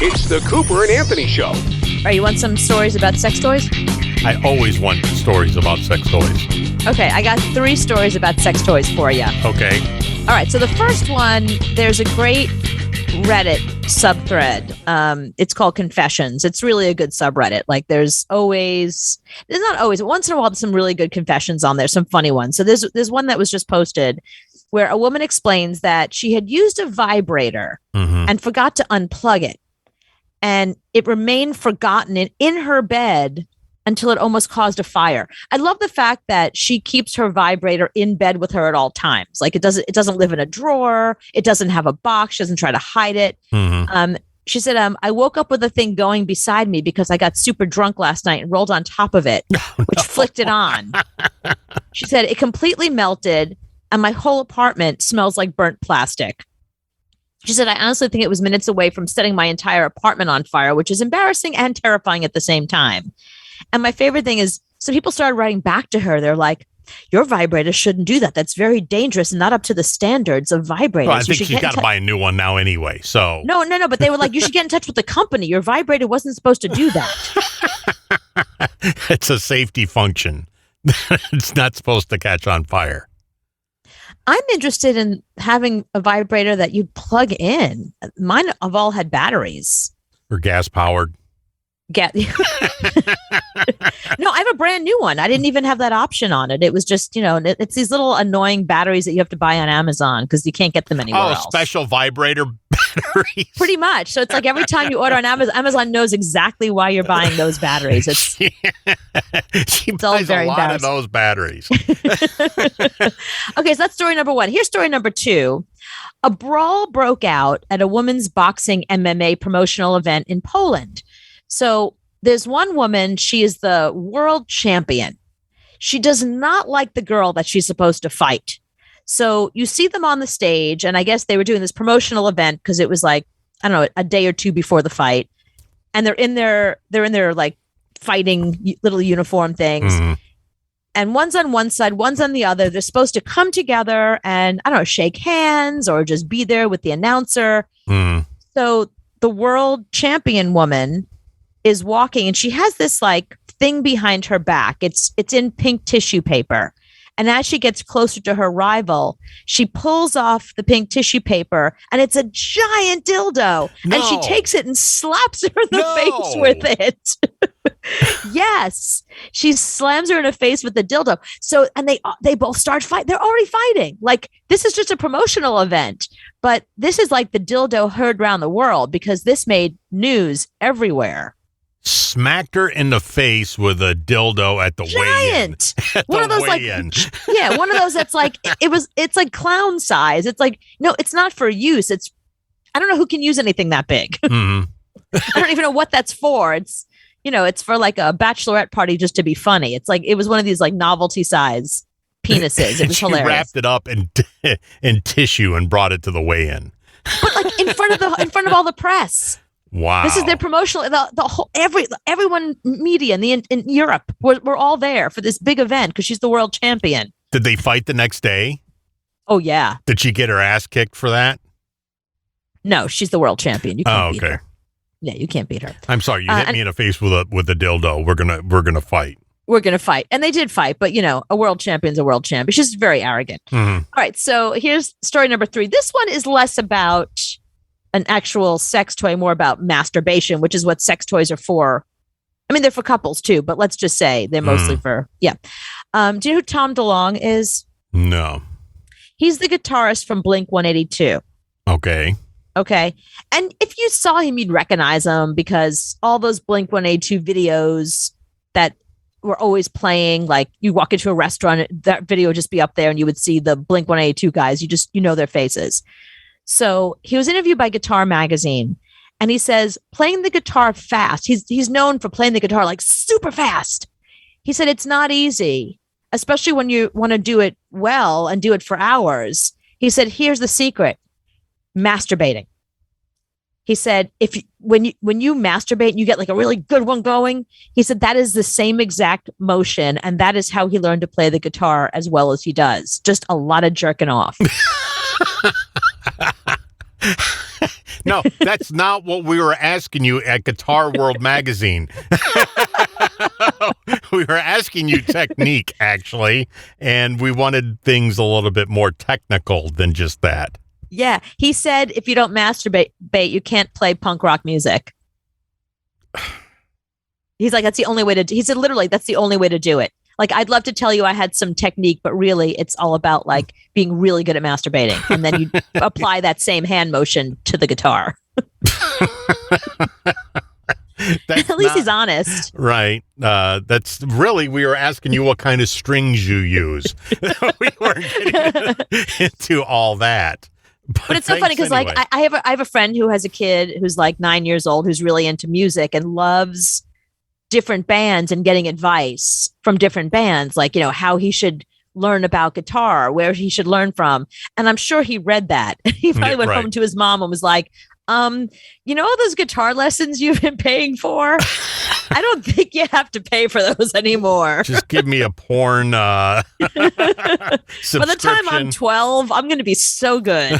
It's the Cooper and Anthony Show. All right, you want some stories about sex toys? I always want stories about sex toys. Okay, I got 3 stories about sex toys for you. Okay. All right, so the first one, there's a great Reddit subthread. It's called Confessions. It's really a good subreddit. Like there's not always, but once in a while, there's some really good confessions on there, some funny ones. So there's one that was just posted where a woman explains that she had used a vibrator and forgot to unplug it. And it remained forgotten in her bed until it almost caused a fire. I love the fact that she keeps her vibrator in bed with her at all times. Like it doesn't live in a drawer. It doesn't have a box. She doesn't try to hide it. She said, I woke up with the thing going beside me because I got super drunk last night and rolled on top of it, which flicked it on. She said, it completely melted and my whole apartment smells like burnt plastic. She said, I honestly think it was minutes away from setting my entire apartment on fire, which is embarrassing and terrifying at the same time. And my favorite thing is, so people started writing back to her. They're like, your vibrator shouldn't do that. That's very dangerous and not up to the standards of vibrators. Well, I think she's got to buy a new one now anyway. So No. But they were like, you should get in touch with the company. Your vibrator wasn't supposed to do that. It's a safety function. It's not supposed to catch on fire. I'm interested in having a vibrator that you plug in. Mine have all had batteries. Or gas powered. No, I have a brand new one. I didn't even have that option on it. It was just, it's these little annoying batteries that you have to buy on Amazon because you can't get them anywhere else. Special vibrator batteries. Pretty much. So it's like every time you order on Amazon knows exactly why you're buying those batteries. She it's all buys very a lot of those batteries. Okay, so that's story number 1. Here's story number 2. A brawl broke out at a women's boxing MMA promotional event in Poland. So there's one woman, she is the world champion. She does not like the girl that she's supposed to fight. So you see them on the stage, and I guess they were doing this promotional event because it was like, I don't know, a day or two before the fight. And they're in their like fighting little uniform things. And one's on one side, one's on the other. They're supposed to come together and, I don't know, shake hands or just be there with the announcer. So the world champion woman is walking and she has this like thing behind her back. It's in pink tissue paper. And as she gets closer to her rival, she pulls off the pink tissue paper and it's a giant dildo. No. And she takes it and slaps her in the face with it. Yes. She slams her in the face with the dildo. So, and they both start fighting. They're already fighting. Like this is just a promotional event, but this is like the dildo heard around the world because this made news everywhere. Smacked her in the face with a dildo at the weigh-in. One of those weigh-in. like, one of those that's like, it's like clown size. It's like, no, it's not for use. I don't know who can use anything that big. I don't even know what that's for. It's, it's for like a bachelorette party just to be funny. It's like, it was one of these like novelty size penises. It was she hilarious. Wrapped it up in tissue and brought it to the weigh-in. But like in front of all the press. Wow. This is their promotional, the whole, everyone media in Europe, we're all there for this big event because she's the world champion. Did they fight the next day? Oh, yeah. Did she get her ass kicked for that? No, she's the world champion. You can't beat okay. her. Yeah, you can't beat her. I'm sorry. You hit me in the face with a dildo. We're gonna fight. We're gonna fight, and they did fight. But a world champion's a world champion. She's very arrogant. All right. So here's story number 3. This one is less about an actual sex toy, more about masturbation, which is what sex toys are for. I mean, they're for couples too, but let's just say they're mostly for, do you know who Tom DeLonge is? No. He's the guitarist from Blink-182. Okay. And if you saw him, you'd recognize him because all those Blink-182 videos that were always playing, like you walk into a restaurant, that video would just be up there and you would see the Blink-182 guys. You know their faces. So he was interviewed by Guitar Magazine and he says, playing the guitar fast. He's known for playing the guitar like super fast. He said, it's not easy, especially when you want to do it well and do it for hours. He said, here's the secret, masturbating. He said, when you masturbate and you get like a really good one going, he said that is the same exact motion. And that is how he learned to play the guitar as well as he does. Just a lot of jerking off. No, that's not what we were asking you at Guitar World magazine. We were asking you technique, actually, and we wanted things a little bit more technical than just that. Yeah. He said if you don't masturbate, you can't play punk rock music. He's like, that's the only way to, he said, literally, that's the only way to do it. Like, I'd love to tell you I had some technique, but really it's all about like being really good at masturbating. And then you apply that same hand motion to the guitar. At least he's honest. Right. That's really, we were asking you what kind of strings you use. We weren't getting into all that. But it's so funny because anyway. like I have a friend who has a kid who's like 9 years old who's really into music and loves different bands and getting advice from different bands, like, you know, how he should learn about guitar, where he should learn from. And I'm sure he read that. He probably went home to his mom and was like, you know, all those guitar lessons you've been paying for? I don't think you have to pay for those anymore. Just give me a porn By the time I'm 12, I'm going to be so good.